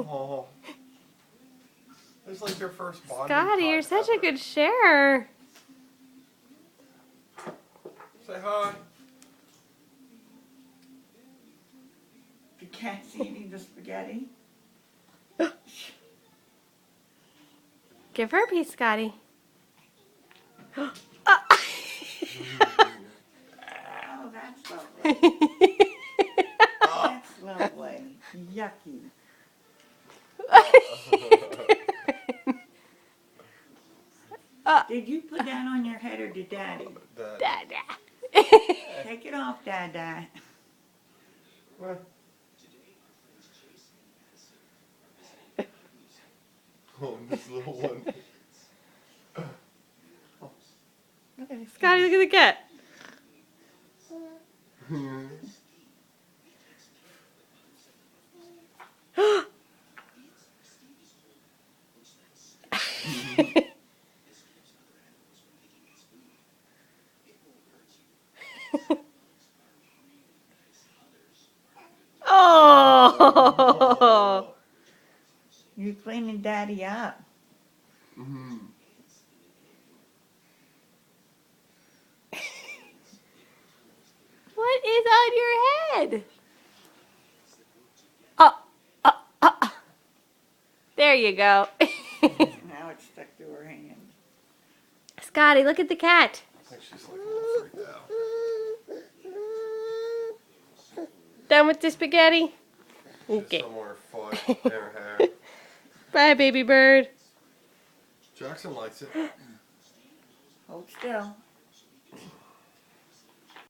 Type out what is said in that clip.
Oh. It's like your first bonding Scotty, time you're such ever. a good sharer. Say hi. The cat's eating the spaghetti. Give her a piece, Scotty. Oh, that's lovely. That's lovely. Yucky. Did you put that on your head or did Daddy? Dada. Take it off, Dada. What? Oh, this little one. Scotty, look at the cat. Oh! You're cleaning Daddy up. Mm-hmm. What is on your head? Oh, there you go. Now it's stuck to her hand. Scotty, look at the cat. I think she's like a little freaked out. Done with the spaghetti? She's Okay. somewhere foot in her hair. Bye, baby bird. Jackson likes it. Hold still.